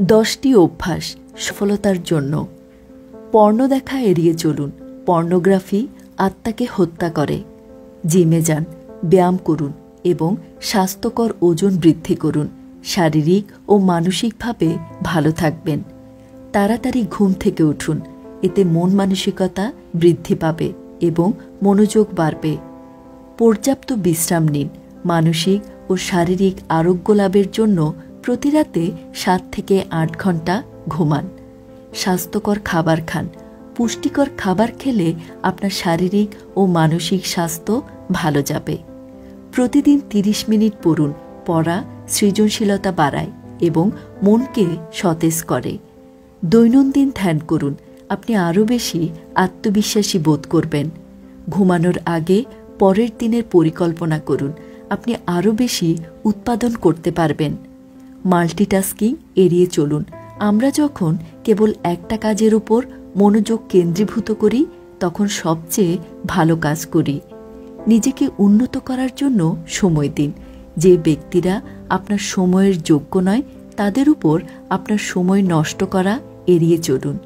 10টি অভ্যাস সফলতার জন্য। পর্নো দেখা এড়িয়ে চলুন। পর্নোগ্রাফি আত্মাকে হত্যা করে। জিমে যান, ব্যায়াম করুন এবং স্বাস্থ্যকর ওজন বৃদ্ধি করুন। শারীরিক ও মানসিকভাবে ভালো থাকবেন। তাড়াতাড়ি ঘুম থেকে উঠুন, এতে মন মানসিকতা বৃদ্ধি পাবে এবং মনোযোগ বাড়বে। পর্যাপ্ত বিশ্রাম নিন। মানসিক ও শারীরিক আরোগ্য লাভের জন্য প্রতি রাতে 7 থেকে 8 ঘন্টা ঘুমান। স্বাস্থ্যকর খাবার খান। পুষ্টিকর খাবার খেলে আপনার শারীরিক ও মানসিক স্বাস্থ্য ভালো যাবে। প্রতিদিন 30 মিনিট পড়ুন। পড়া সৃজনশীলতা বাড়ায় এবং মনকে সতেজ করে। দৈনন্দিন ধ্যান করুন। আপনি আরও বেশি আত্মবিশ্বাসী বোধ করবেন। ঘুমানোর আগে পরের দিনের পরিকল্পনা করুন। আপনি আরও বেশি উৎপাদন করতে পারবেন। মাল্টিটাস্কিং এড়িয়ে চলুন। আমরা যখন কেবল একটা কাজের উপর মনোযোগ কেন্দ্রীভূত করি তখন সবচেয়ে ভালো কাজ করি। নিজেকে উন্নত করার জন্য সময় দিন। যে ব্যক্তিরা আপনার সময়ের যোগ্য নয় তাদের উপর আপনার সময় নষ্ট করা এড়িয়ে চলুন।